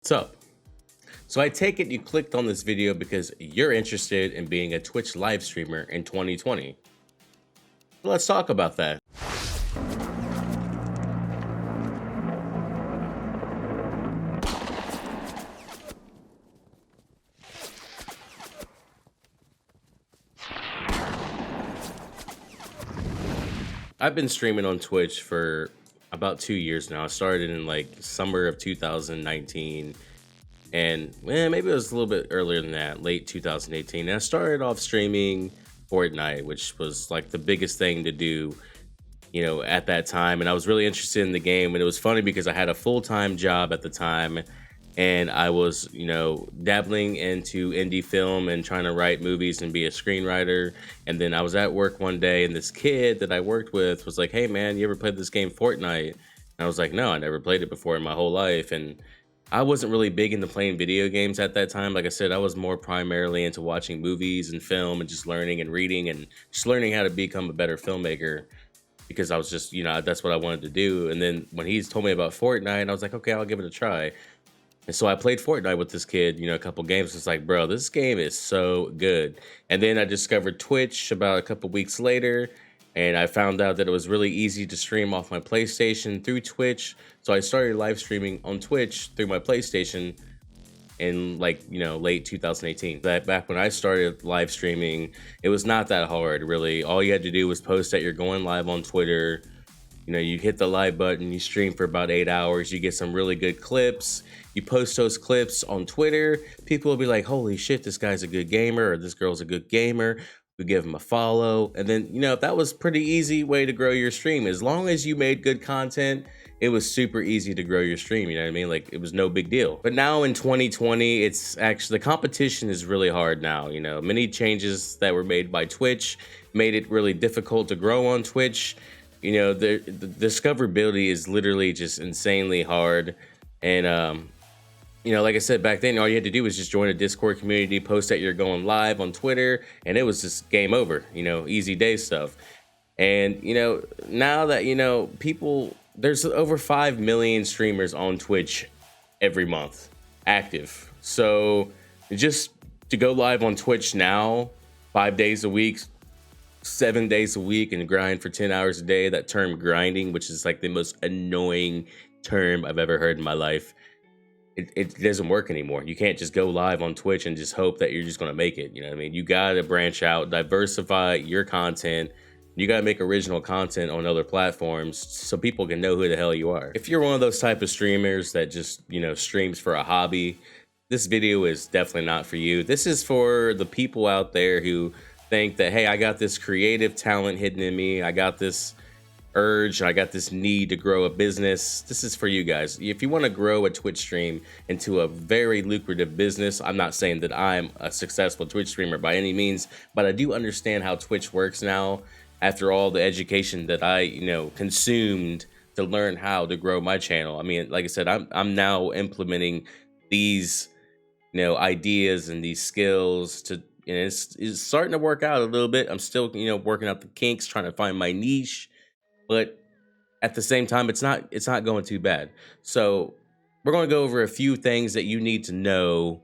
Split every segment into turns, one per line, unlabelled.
What's up? So I take it you clicked on this video because you're interested in being a Twitch live streamer in 2020. Let's talk about that. I've been streaming on Twitch for about 2 years now. I started in like summer of 2019, and maybe it was a little bit earlier than that, late 2018. And I started off streaming Fortnite, which was like the biggest thing to do, at that time. And I was really interested in the game. And it was funny because I had a full-time job at the time, and I was, dabbling into indie film and trying to write movies and be a screenwriter. And then I was at work one day, and this kid that I worked with was like, "Hey man, you ever played this game Fortnite?" And I was like, "No, I never played it before in my whole life." And I wasn't really big into playing video games at that time. Like I said, I was more primarily into watching movies and film and just learning and reading and just learning how to become a better filmmaker, because I was just, that's what I wanted to do. And then when he's told me about Fortnite, I was like, okay, I'll give it a try. And so I played Fortnite with this kid, a couple games. It's like, bro, this game is so good. And then I discovered Twitch about a couple weeks later, and I found out that it was really easy to stream off my PlayStation through Twitch. So I started live streaming on Twitch through my PlayStation in late 2018. That back when I started live streaming, it was not that hard, really. All you had to do was post that you're going live on Twitter. You hit the live button, you stream for about 8 hours, you get some really good clips, you post those clips on Twitter. People will be like, holy shit, this guy's a good gamer, or this girl's a good gamer. We give them a follow. And then, that was pretty easy way to grow your stream. As long as you made good content, it was super easy to grow your stream. You know what I mean? Like, it was no big deal. But now in 2020, it's actually, the competition is really hard now. Many changes that were made by Twitch made it really difficult to grow on Twitch. The discoverability is literally just insanely hard. And, like I said, back then, all you had to do was just join a Discord community, post that you're going live on Twitter, and it was just game over, easy day stuff. And, now that, there's over 5 million streamers on Twitch every month active. So just to go live on Twitch now, 5 days a week, 7 days a week, and grind for 10 hours a day. That term grinding, which is like the most annoying term I've ever heard in my life, it doesn't work anymore. You can't just go live on Twitch and just hope that you're just going to make it. You know what I mean? You got to branch out, diversify your content. You got to make original content on other platforms so people can know who the hell you are. If you're one of those type of streamers that just, streams for a hobby, this video is definitely not for you. This is for the people out there who think that, hey, I got this creative talent hidden in me, I got this urge, I got this need to grow a business. This is for you guys. If you want to grow a Twitch stream into a very lucrative business, I'm not saying that I'm a successful Twitch streamer by any means, but I do understand how Twitch works now after all the education that I consumed to learn how to grow my channel. I mean, like I said, I'm now implementing these ideas and these skills to, and it's starting to work out a little bit. I'm still, working out the kinks, trying to find my niche, but at the same time, it's not going too bad. So we're going to go over a few things that you need to know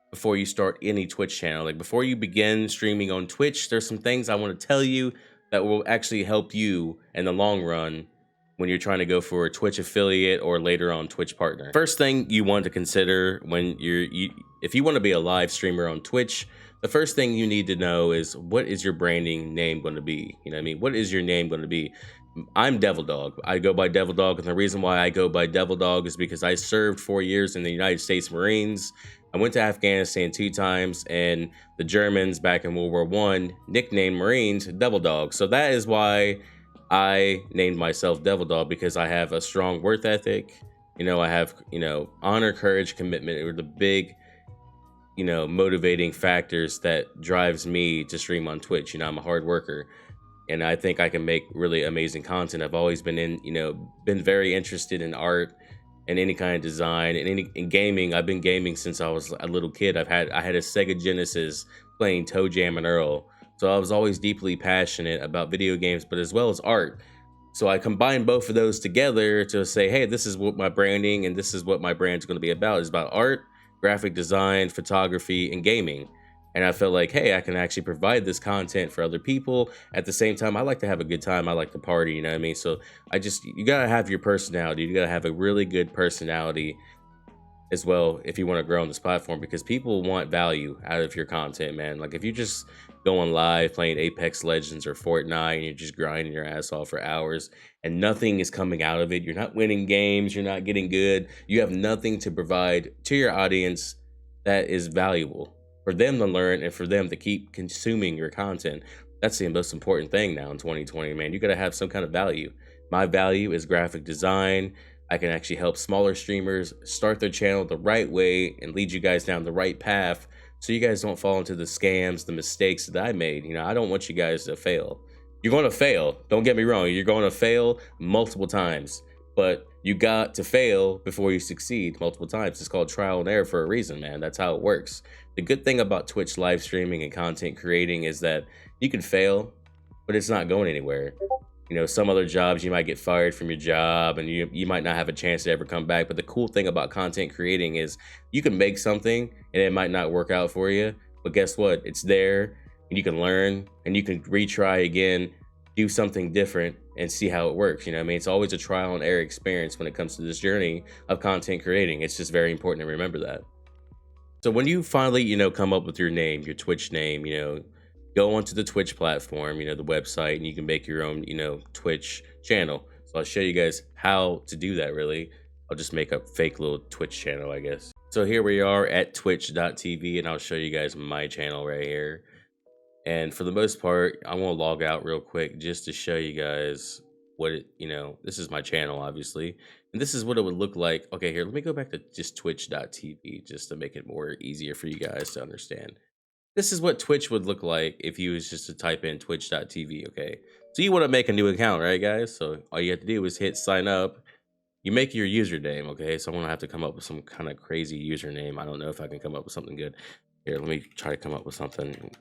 before you start any Twitch channel. Like, before you begin streaming on Twitch, there's some things I want to tell you that will actually help you in the long run when you're trying to go for a Twitch affiliate or later on Twitch partner. First thing you want to consider when if you want to be a live streamer on Twitch, the first thing you need to know is, what is your branding name going to be? You know what I mean? What is your name going to be? I'm Devildog. I go by Devildog, and the reason why I go by Devildog is because I served 4 years in the United States Marines. I went to Afghanistan 2 times, and the Germans back in World War I nicknamed Marines Devildog. So that is why I named myself Devildog, because I have a strong work ethic. I have, honor, courage, commitment are the big, motivating factors that drives me to stream on Twitch. I'm a hard worker, and I think I can make really amazing content. I've always been been very interested in art and any kind of design, and in gaming. I've been gaming since I was a little kid. I had a Sega Genesis playing Toe Jam and Earl. So I was always deeply passionate about video games, but as well as art. So I combine both of those together to say, hey, this is what my branding and this is what my brand's going to be about. It's about art, graphic design, photography, and gaming. And I felt like, hey, I can actually provide this content for other people. At the same time, I like to have a good time. I like to party, you know what I mean? So you got to have your personality. You got to have a really good personality as well if you want to grow on this platform, because people want value out of your content, man. Like if you just going live playing Apex Legends or Fortnite and you're just grinding your ass off for hours and nothing is coming out of it, you're not winning games, you're not getting good, you have nothing to provide to your audience that is valuable for them to learn and for them to keep consuming your content. That's the most important thing now in 2020, man. You got to have some kind of value. My value is graphic design. I can actually help smaller streamers start their channel the right way and lead you guys down the right path so you guys don't fall into the scams, the mistakes that I made. You know, I don't want you guys to fail. You're going to fail. Don't get me wrong. You're going to fail multiple times, but you got to fail before you succeed multiple times. It's called trial and error for a reason, man. That's how it works. The good thing about Twitch live streaming and content creating is that you can fail, but it's not going anywhere. You know, some other jobs, you might get fired from your job and you might not have a chance to ever come back. But the cool thing about content creating is you can make something and it might not work out for you. But guess what? It's there and you can learn and you can retry again, do something different and see how it works. You know what I mean? It's always a trial and error experience when it comes to this journey of content creating. It's just very important to remember that. So when you finally, you know, come up with your name, your Twitch name, you know, go onto the Twitch platform, you know, the website, and you can make your own, you know, Twitch channel. So I'll show you guys how to do that really. I'll just make a fake little Twitch channel, I guess. So here we are at twitch.tv and I'll show you guys my channel right here. And for the most part, I want to log out real quick just to show you guys what it, you know, this is my channel, obviously. And this is what it would look like. Okay, here, let me go back to just twitch.tv just to make it more easier for you guys to understand. This is what Twitch would look like if you was just to type in twitch.tv, okay? So you want to make a new account, right, guys? So all you have to do is hit sign up. You make your username, okay? So I'm going to have to come up with some kind of crazy username. I don't know if I can come up with something good. Here, let me try to come up with something.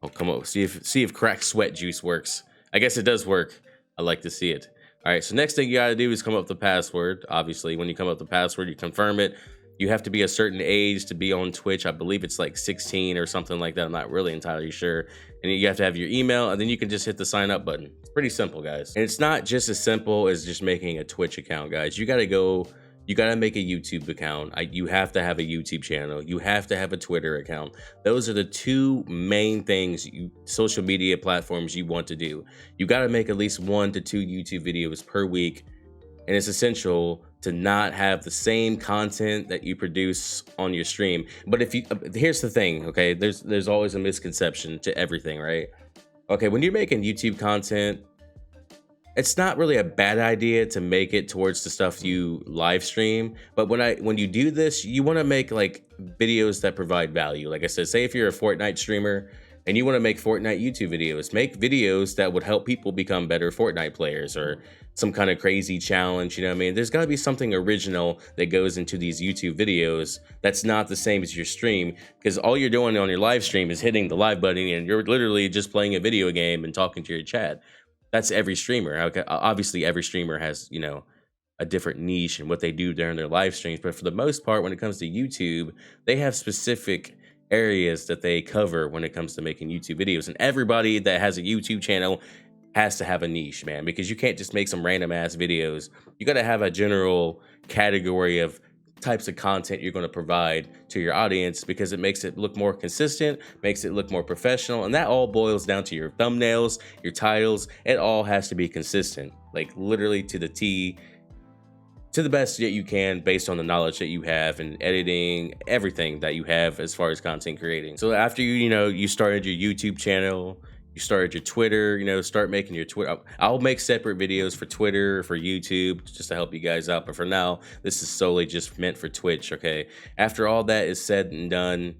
I'll come up, see if crack sweat juice works. I guess it does work. I like to see it. All right, so next thing you got to do is come up with the password. Obviously, when you come up with the password, you confirm it. You have to be a certain age to be on Twitch. I believe it's like 16 or something like that. I'm not really entirely sure. And you have to have your email, and then you can just hit the sign up button. It's pretty simple, guys. And it's not just as simple as just making a Twitch account, guys. You got to make a YouTube account. You have to have a YouTube channel. You have to have a Twitter account. Those are the two main things, social media platforms you want to do. You got to make at least 1 to 2 YouTube videos per week. And it's essential to not have the same content that you produce on your stream. But if you, here's the thing, okay? There's always a misconception to everything, right? Okay, when you're making YouTube content, it's not really a bad idea to make it towards the stuff you live stream. But when you do this, you want to make like videos that provide value. Like I said, say if you're a Fortnite streamer and you want to make Fortnite YouTube videos, make videos that would help people become better Fortnite players, or some kind of crazy challenge, you know what I mean? There's got to be something original that goes into these YouTube videos that's not the same as your stream, because all you're doing on your live stream is hitting the live button and you're literally just playing a video game and talking to your chat. That's every streamer. Okay, obviously every streamer has, you know, a different niche and what they do during their live streams, but for the most part, when it comes to YouTube, they have specific areas that they cover when it comes to making YouTube videos. And everybody that has a YouTube channel has to have a niche, man, because you can't just make some random ass videos. You got to have a general category of types of content you're going to provide to your audience, because it makes it look more consistent, makes it look more professional. And that all boils down to your thumbnails, your titles. It all has to be consistent, like literally to the T, to the best that you can, based on the knowledge that you have in editing, everything that you have as far as content creating. So after you started your YouTube channel, you started your Twitter, start making your Twitter. I'll make separate videos for Twitter, for YouTube, just to help you guys out. But for now, this is solely just meant for Twitch, okay? After all that is said and done,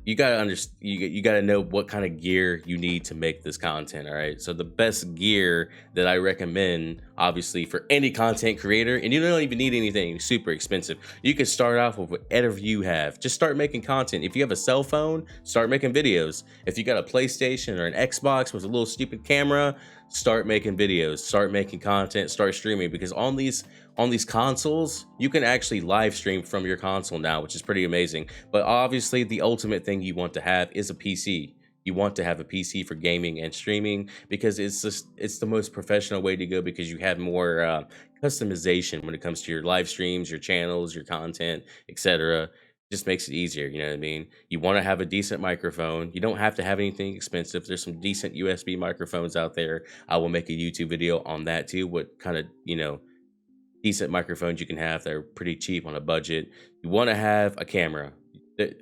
you gotta understand, you gotta know what kind of gear you need to make this content. All right, so the best gear that I recommend, obviously, for any content creator, and you don't even need anything super expensive. You can start off with whatever you have. Just start making content. If you have a cell phone, start making videos. If you got a PlayStation or an Xbox with a little stupid camera, start making videos, start making content, start streaming. Because on these consoles, you can actually live stream from your console now, which is pretty amazing. But obviously, the ultimate thing you want to have is a PC. You want to have a PC for gaming and streaming, because it's the most professional way to go, because you have more customization when it comes to your live streams, your channels, your content, etc. Just makes it easier. You know what I mean? You want to have a decent microphone. You don't have to have anything expensive. There's some decent USB microphones out there. I will make a YouTube video on that too. What kind of, decent microphones you can have that are pretty cheap on a budget. You want to have a camera. There-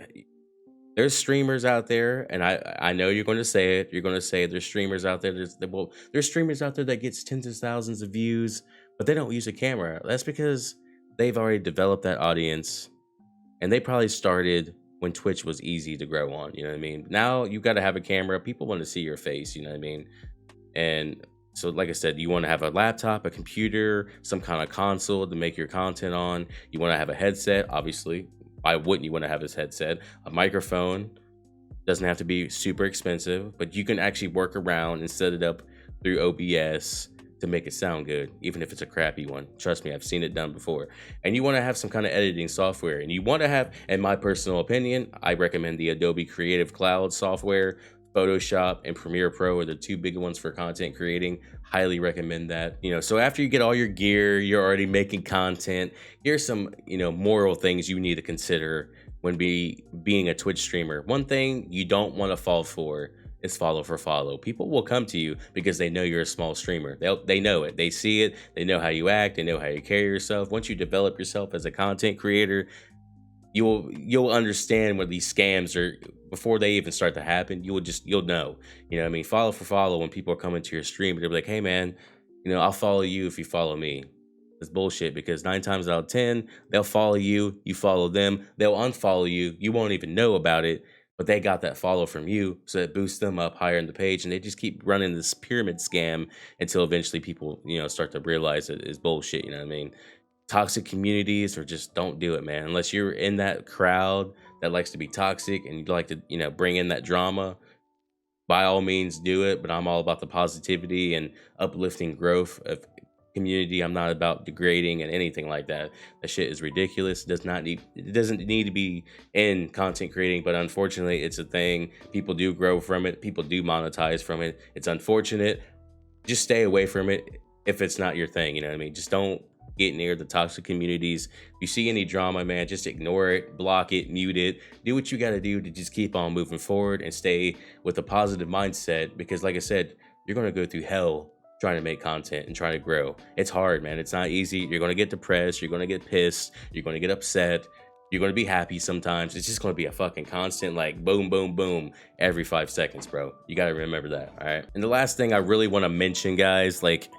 There's streamers out there, and I know you're going to say it. You're going to say there's streamers out there. There's streamers out there that gets tens of thousands of views, but they don't use a camera. That's because they've already developed that audience, and they probably started when Twitch was easy to grow on. You know what I mean? Now you got to have a camera. People want to see your face. You know what I mean? And so, like I said, you want to have a laptop, a computer, some kind of console to make your content on. You want to have a headset, obviously. Why wouldn't you want to have this headset? A microphone. Doesn't have to be super expensive, but you can actually work around and set it up through OBS to make it sound good, even if it's a crappy one. Trust me, I've seen it done before. And you want to have some kind of editing software. And you want to have, in my personal opinion, I recommend the Adobe Creative Cloud software. Photoshop and Premiere Pro are the two big ones for content creating. Highly recommend that. So after you get all your gear, you're already making content. Here's some, moral things you need to consider when being a Twitch streamer. One thing you don't want to fall for is follow for follow. People will come to you because they know you're a small streamer. They know it. They see it. They know how you act. They know how you carry yourself. Once you develop yourself as a content creator, you'll understand where these scams are before they even start to happen. You'll know. What I mean? Follow for follow. When people are coming to your stream, they'll be like, hey man, I'll follow you if you follow me. It's bullshit, because 9 times out of 10, they'll follow you, you follow them, they'll unfollow you, you won't even know about it, but they got that follow from you, so it boosts them up higher in the page, and they just keep running this pyramid scam until eventually people, start to realize it is bullshit. You know what I mean? Toxic communities, or just don't do it, man. Unless you're in that crowd that likes to be toxic and you'd like to, bring in that drama, by all means do it. But I'm all about the positivity and uplifting growth of community. I'm not about degrading and anything like that. That shit is ridiculous. It doesn't need to be in content creating, but unfortunately it's a thing. People do grow from it. People do monetize from it. It's unfortunate. Just stay away from it if it's not your thing. You know what I mean? Just don't get near the toxic communities. If you see any drama, man, just ignore it, block it, mute it. Do what you got to do to just keep on moving forward and stay with a positive mindset, because like I said, you're going to go through hell trying to make content and trying to grow. It's hard, man. It's not easy. You're going to get depressed. You're going to get pissed. You're going to get upset. You're going to be happy sometimes. It's just going to be a fucking constant, like, boom, boom, boom, every 5 seconds, bro. You got to remember that, all right? And the last thing I really want to mention, guys, like,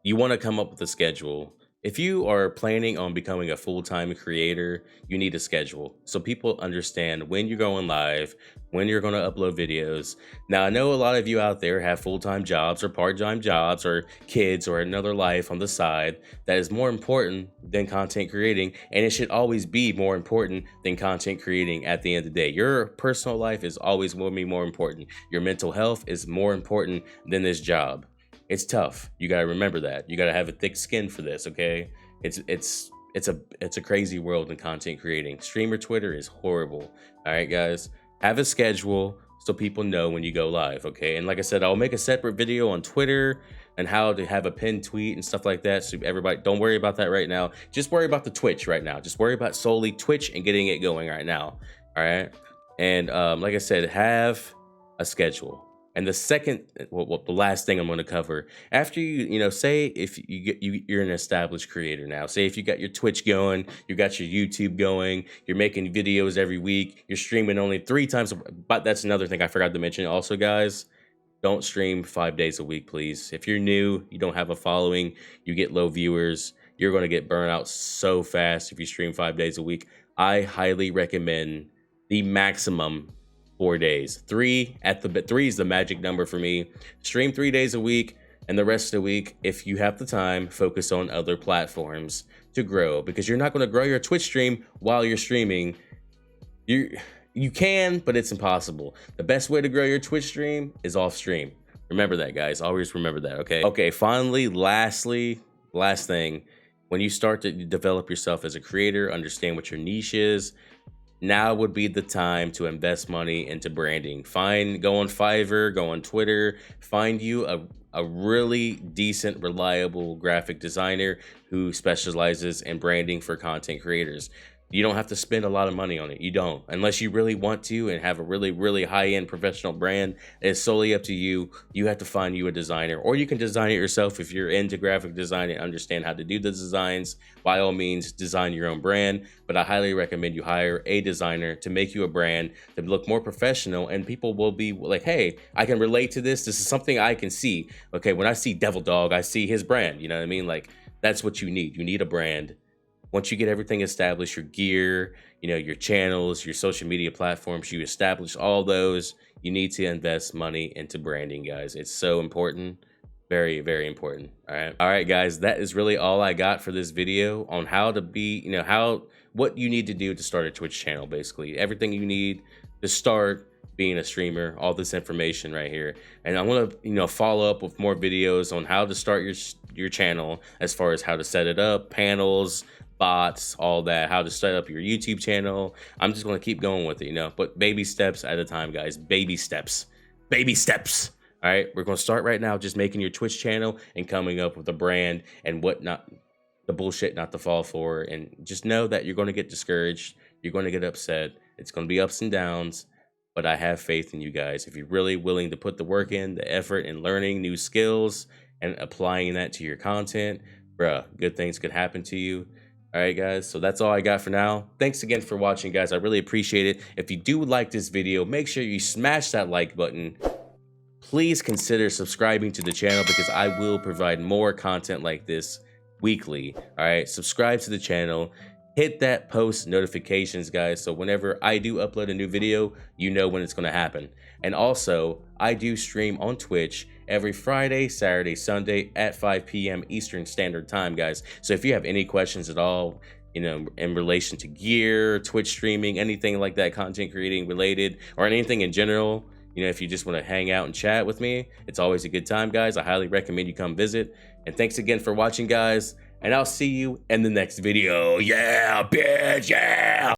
you want to come up with a schedule. If you are planning on becoming a full-time creator, you need a schedule so people understand when you're going live, when you're going to upload videos. Now, I know a lot of you out there have full-time jobs or part-time jobs or kids or another life on the side that is more important than content creating, and it should always be more important than content creating at the end of the day. Your personal life is always going to be more important. Your mental health is more important than this job. It's tough. You got to remember that. You got to have a thick skin for this, okay? It's a crazy world in content creating. Streamer Twitter is horrible. All right, guys? Have a schedule so people know when you go live, okay? And like I said, I'll make a separate video on Twitter and how to have a pinned tweet and stuff like that. So everybody, don't worry about that right now. Just worry about the Twitch right now. Just worry about solely Twitch and getting it going right now, all right? And like I said, have a schedule. And the second, the last thing I'm going to cover, after say if you're an established creator now, say if you got your Twitch going, you got your YouTube going, you're making videos every week, you're streaming only 3 times, but that's another thing I forgot to mention also, guys. Don't stream 5 days a week, please. If you're new, you don't have a following, you get low viewers, you're going to get burnt out so fast if you stream 5 days a week. I highly recommend the maximum 4 days. Three is the magic number for me. Stream 3 days a week, and the rest of the week, if you have the time, focus on other platforms to grow, because you're not going to grow your Twitch stream while you're streaming. You can, but it's impossible. The best way to grow your Twitch stream is off stream. Remember that, guys. Always remember that, okay? Okay, finally, last thing, when you start to develop yourself as a creator, understand what your niche is, now would be the time to invest money into branding. Go on Fiverr, go on Twitter, find you a really decent, reliable graphic designer who specializes in branding for content creators. You don't have to spend a lot of money on it. You don't, unless you really want to and have a really, really high-end professional brand. It's solely up to you. You have to find you a designer, or you can design it yourself if you're into graphic design and understand how to do the designs. By all means, design your own brand, but I highly recommend you hire a designer to make you a brand to look more professional, and people will be like, hey, I can relate to this. This is something I can see. Okay, when I see Devildog, I see his brand. You know what I mean? Like, that's what you need. You need a brand. Once you get everything established, your gear, your channels, your social media platforms, you establish all those, you need to invest money into branding, guys. It's so important. Very, very important. All right, guys, that is really all I got for this video on how to be, what you need to do to start a Twitch channel, basically. Everything you need to start being a streamer, all this information right here. And I want to, follow up with more videos on how to start your channel, as far as how to set it up, panels, bots, all that, how to set up your YouTube channel. I'm just going to keep going with it, but baby steps at a time, guys. Baby steps. All right, we're going to start right now, just making your Twitch channel and coming up with a brand and whatnot, the bullshit not to fall for. And just know that you're going to get discouraged. You're going to get upset. It's going to be ups and downs, but I have faith in you guys. If you're really willing to put the work in, the effort in learning new skills and applying that to your content, bruh, good things could happen to you. All right, guys, so that's all I got for now. Thanks again for watching, guys. I really appreciate it. If you do like this video, make sure you smash that like button. Please consider subscribing to the channel, because I will provide more content like this weekly. All right, subscribe to the channel. Hit that post notifications, guys, so whenever I do upload a new video, you know when it's going to happen. And also, I do stream on Twitch every Friday, Saturday, Sunday at 5 p.m. Eastern Standard Time, guys. So if you have any questions at all, in relation to gear, Twitch streaming, anything like that, content creating related, or anything in general, if you just want to hang out and chat with me, it's always a good time, guys. I highly recommend you come visit. And thanks again for watching, guys. And I'll see you in the next video. Yeah, bitch, yeah!